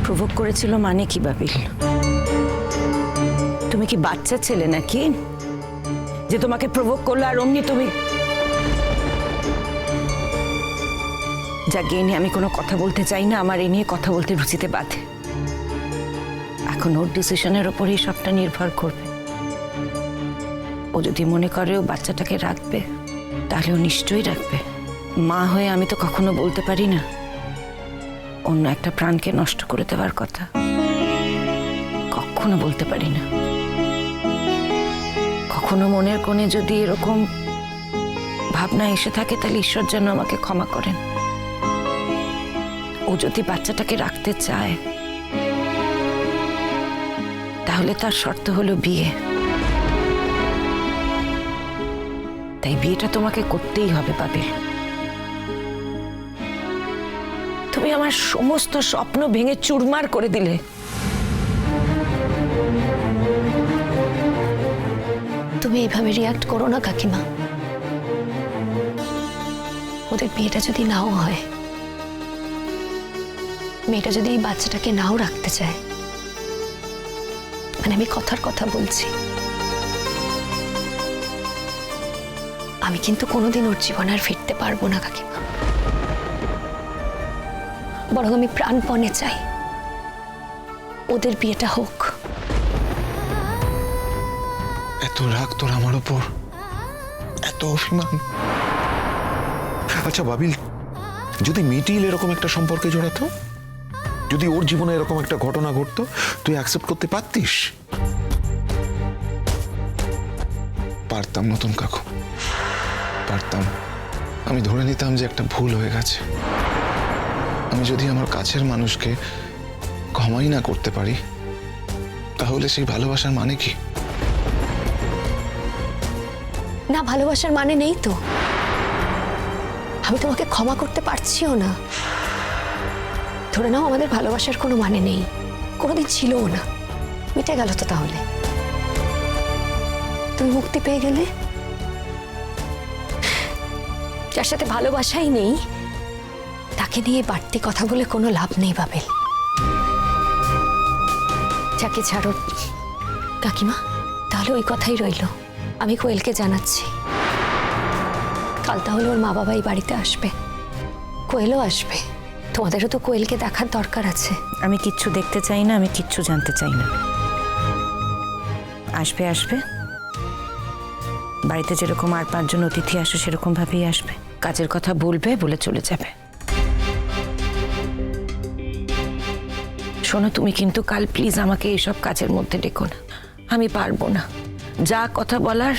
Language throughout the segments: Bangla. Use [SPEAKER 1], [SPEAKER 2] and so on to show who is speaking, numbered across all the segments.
[SPEAKER 1] প্রভোগ করেছিল মানে কি বাবিল? তুমি কি বাচ্চা ছেলে নাকি যে তোমাকে প্রভোগ করলো আর অমনি তুমি? যাকে এ নিয়ে আমি কোনো কথা বলতে চাই না, আমার এ নিয়ে কথা বলতে রুচিতে বাধে। এখন ওর ডিসিশনের ওপরেই সবটা নির্ভর করবে। ও যদি মনে করে ও বাচ্চাটাকে রাখবে তাহলে ও নিশ্চয়ই রাখবে। মা হয়ে আমি তো কখনো বলতে পারি না অন্য একটা প্রাণকে নষ্ট করে দেওয়ার কথা, কখনো বলতে পারি না। কখনো মনের কোণে যদি এরকম ভাবনা এসে থাকে তাহলে ঈশ্বর যেন আমাকে ক্ষমা করেন। ও যদি বাচ্চাটাকে রাখতে চায় তাহলে তার শর্ত হলো বিয়ে। তাই বিয়েটা তোমাকে করতেই হবে বাবিল। তুমি আমার সমস্ত স্বপ্ন ভেঙে চুরমার করে দিলে।
[SPEAKER 2] তুমি এইভাবে রিয়াক্ট করো না কাকিমা। ওদের বিয়েটা যদি নাও হয়, মেয়েটা যদি এই বাচ্চাটাকে নাও রাখতে চায়, মানে আমি কথার কথা বলছি, আমি কিন্তু কোনোদিন ওর জীবন আর ফিরতে পারবো না কাকিমা। বরং আমি প্রাণপণে চাই ওদের বিয়েটা হোক।
[SPEAKER 3] এত রাগ তোর আমার উপর, এত অভিমান। আচ্ছা বাবিল, যদি মিটিল এরকম একটা সম্পর্কে জড়াতো, যদি ওর জীবনে এরকম একটা ঘটনা ঘটতো, তুই অ্যাকসেপ্ট করতে পারতিস? পারতাম নতুন কাকু, পারতাম। আমি ধরে নিতাম যে একটা ভুল হয়ে গেছে। আমি যদি আমার কাছের মানুষকে ক্ষমাই না করতে পারি তাহলে সেই ভালোবাসার মানে কি?
[SPEAKER 2] না, ভালোবাসার মানে নেই তো। আমি তোমাকে ক্ষমা করতে পারছিও না। ধরে নাও আমাদের ভালোবাসার কোনো মানে নেই, কোনোদিন ছিলও না, মিটে গেল তো। তাহলে তুমি মুক্তি পেয়ে গেলে। যার সাথে ভালোবাসাই নেই তাকে নিয়ে বাড়তি কথা বলে কোনো লাভ নেই বাবেল। যাকে ছাড়ো কাকিমা, তাহলে ওই কথাই রইল। আমি কোয়েলকে জানাচ্ছি, কাল তাহলে ওর মা বাবা এই বাড়িতে আসবে, কোয়েলও আসবে। তোমাদেরও তো কোয়েলকে দেখার দরকার আছে।
[SPEAKER 1] আমি কিচ্ছু দেখতে চাই না, আমি কিচ্ছু জানতে চাই না। আসবে আসবে, বাড়িতে যেরকম আর 5 জন অতিথি আসে সেরকম ভাবেই আসবে। কাজের কথা বলবে, বলে চলে যাবে। শোনো, তুমি কিন্তু কাল প্লিজ আমাকে এইসব কাজের মধ্যে ডেকো না। আমি পারবো না। যা কথা বলার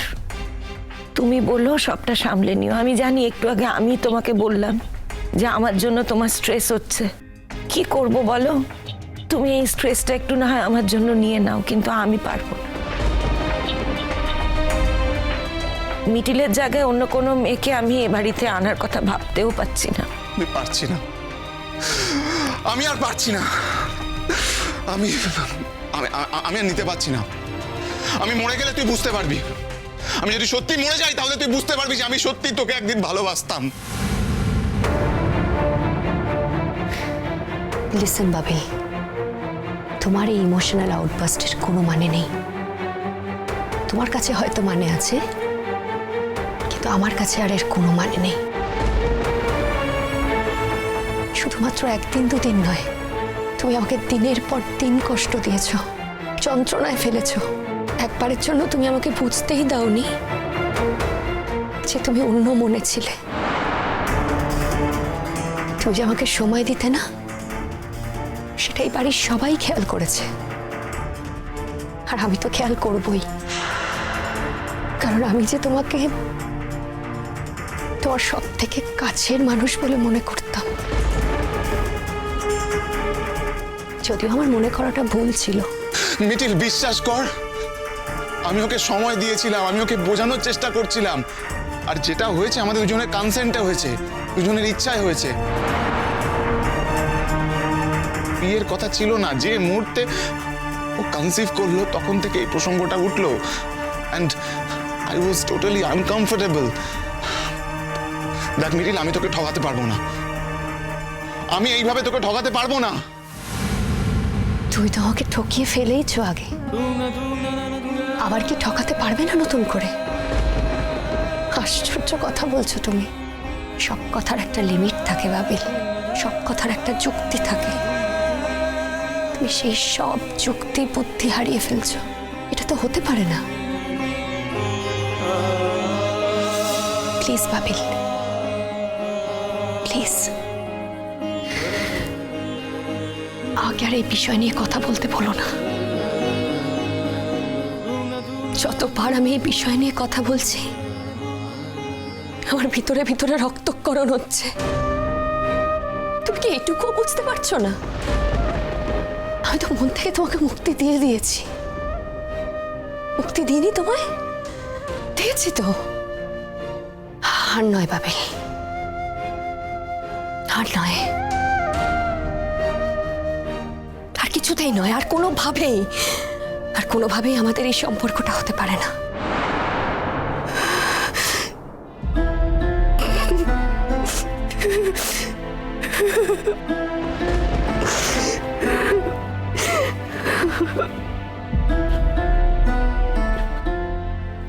[SPEAKER 1] তুমি বলো, সবটা সামলে নিও। আমি জানি একটু আগে আমি তোমাকে বললাম যে আমার জন্য তোমার স্ট্রেস হচ্ছে। কি করব বলো? তুমি এই স্ট্রেসটা একটু না হয় আমার জন্য নিয়ে নাও, কিন্তু আমি পারবো না। মিটিলের জায়গায় অন্য কোনো মেয়েকে আমি এ বাড়িতে আনার কথা ভাবতেও পারছি না।
[SPEAKER 3] আমি পারছি না, আমি আর পারছি না। আমি আমি আর নিতে পারছি না। আমি মরে গেলে তুই বুঝতে পারবি। আমি যদি সত্যি মরে যাই তাহলে তুই বুঝতে পারবি যে আমি সত্যি তোকে একদিন ভালোবাসতাম।
[SPEAKER 2] লিসেন বাবিল, তোমার এই ইমোশনাল আউটবাস্টের কোনো মানে নেই। তোমার কাছে হয়তো মানে আছে, কিন্তু আমার কাছে আর এর কোনো মানে নেই। শুধুমাত্র 1 দিন 2 দিন নয়, তুমি আমাকে দিনের পর দিন কষ্ট দিয়েছ, যন্ত্রণায় ফেলেছ। একবারের জন্য তুমি আমাকে বুঝতেই দাওনি যে তুমি অন্য মনে ছিলে। তুমি যে আমাকে সময় দিতে না, সেটাই বাড়ির সবাই খেয়াল করেছে। আর আমি তো খেয়াল করবই, কারণ আমি যে তোমাকে তোমার সব থেকে কাছের মানুষ বলে মনে করতাম। যদিও আমার মনে করাটা ভুল ছিল।
[SPEAKER 3] মিটিল, বিশ্বাস কর, আমি ওকে সময় দিয়েছিলাম, আমি ওকে বোঝানোর চেষ্টা করছিলাম। আর যেটা হয়েছে আমাদের দুজনের কনসেন্টে হয়েছে, দুজনের ইচ্ছায় হয়েছে। বিয়ের কথা ছিল না। যে মুহূর্তে ও কনসিভ করলো তখন থেকে এই প্রসঙ্গটা উঠলো, and I was totally uncomfortable. দেখ মিটিল, আমি তোকে ঠকাতে পারবো না। আমি এইভাবে তোকে ঠকাতে পারবো না।
[SPEAKER 2] তুই তো আমাকে ঠকিয়ে ফেলেইছো আগে, আবার কি ঠকাতে পারবে না নতুন করে? আশ্চর্য কথা বলছো তুমি। সব কথার একটা লিমিট থাকে বাবিল, সব কথার একটা যুক্তি থাকে। তুমি সেই সব যুক্তি বুদ্ধি হারিয়ে ফেলছো। এটা তো হতে পারে না। প্লিজ বাবিল, প্লিজ আগে আর এই বিষয় নিয়ে কথা বলতে বলো না। যতবার আমি এই বিষয় নিয়ে কথা বলছি আমার ভিতরে ভিতরে রক্তক্ষরণ হচ্ছে। তুমি কি এটুকুও বুঝতে পারছো না? আমি তো মন থেকে তোমাকে মুক্তি দিয়ে দিয়েছি। মুক্তি দিইনি তোমায়? দিয়েছি তো। আর নয় বাবিল, আর নয়, আর কিছুতেই নয়, আর কোনোভাবেই আমাদের এই সম্পর্কটা হতে পারে না।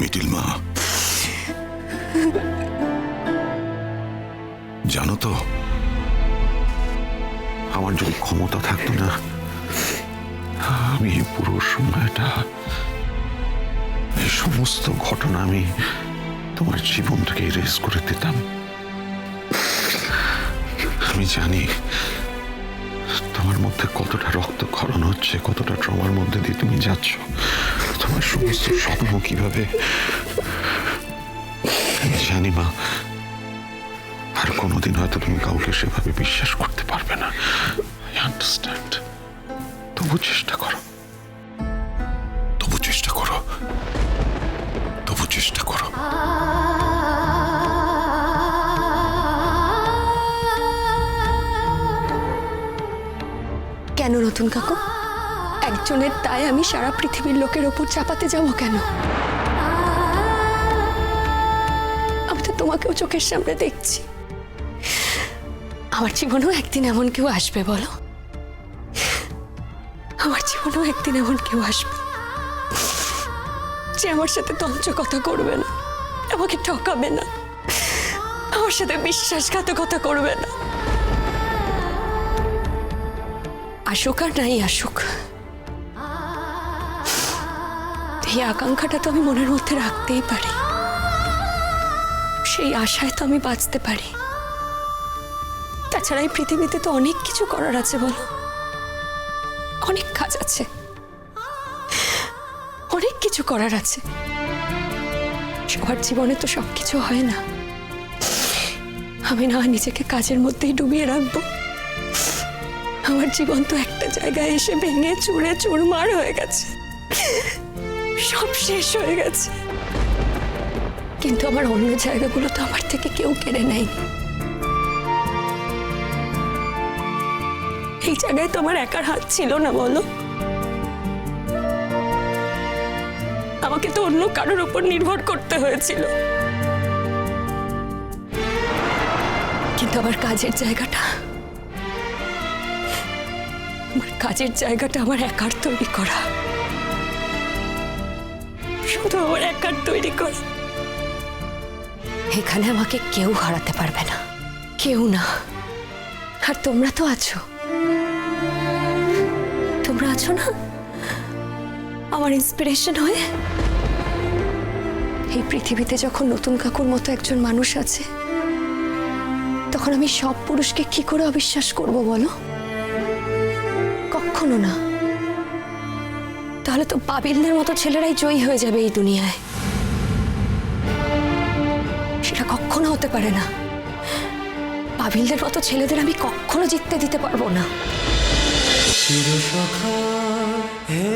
[SPEAKER 4] মিটিল মা, জানো তো, আমার যদি ক্ষমতা থাকতো না, আমি এই পুরো সময়টা, এই সমস্ত ঘটনা আমি তোমার জীবন থেকে ইরেজ করে দিতাম। আমি জানি তোমার মধ্যে কতটা রক্তক্ষরণ হচ্ছে, কতটা ট্রমার মধ্যে দিয়ে তুমি যাচ্ছ, তোমার সমস্ত স্বপ্ন কিভাবে। আমি জানি মা, আর কোনোদিন হয়তো তুমি কাউকে সেভাবে বিশ্বাস করতে পারবে না। I understand. তবু চেষ্টা করো, তবু চেষ্টা করো, তবু চেষ্টা করো।
[SPEAKER 2] কেন নতুন কাকু? একজনের দায় আমি সারা পৃথিবীর লোকের ওপর চাপাতে যাব কেন? আমি তো তোমাকেও চোখের সামনে দেখছি। আমার জীবনেও একদিন এমন কেউ আসবে, বলো? আমার জীবনেও একদিন এমন কেউ আসবে যে আমার সাথে তঞ্চ কথা করবে না, আমাকে ঠকাবে না, আমার সাথে বিশ্বাসঘাতকতা করবে না। আসুক আর নাই আসুক, এই আকাঙ্ক্ষাটা তো আমি মনের মধ্যে রাখতেই পারি। সেই আশায় তো আমি বাঁচতে পারি। তাছাড়া এই পৃথিবীতে তো অনেক কিছু করার আছে, বলো? অনেক কাজ আছে, অনেক কিছু করার আছে। সবার জীবনে তো সবকিছু হয় না। আমি না নিজেকে কাজের মধ্যেই ডুবিয়ে রাখবো? আমার জীবন তো একটা জায়গায় এসে ভেঙে চুরে চুরমার হয়ে গেছে, সব শেষ হয়ে গেছে। কিন্তু আমার অন্য জায়গাগুলো তো আমার থেকে কেউ কেড়ে নেয়নি। এই জায়গায় তো আমার একার হাত ছিল না, বলো? আমাকে তো অন্য কারোর উপর নির্ভর করতে হয়েছিল। কিন্তু আমার কাজের জায়গাটা, আমার একার তৈরি করা, শুধু আমার একার তৈরি করা। এখানে আমাকে কেউ হারাতে পারবে না, কেউ না। আর তোমরা তো আছো, তোমরা আছো না আমার ইন্সপিরেশন হয়ে। এই পৃথিবীতে যখন নতুন কাকুর মতো একজন মানুষ আছে, তখন আমি সব পুরুষকে কি করে অবিশ্বাস করব, বলো? কখনো না। তাহলে তো বাবিলদের মতো ছেলেরাই জয়ী হয়ে যাবে এই দুনিয়ায়। সেটা কখনো হতে পারে না। বাবিলদের মতো ছেলেদের আমি কখনো জিততে দিতে পারবো না।
[SPEAKER 5] চিরসখা হে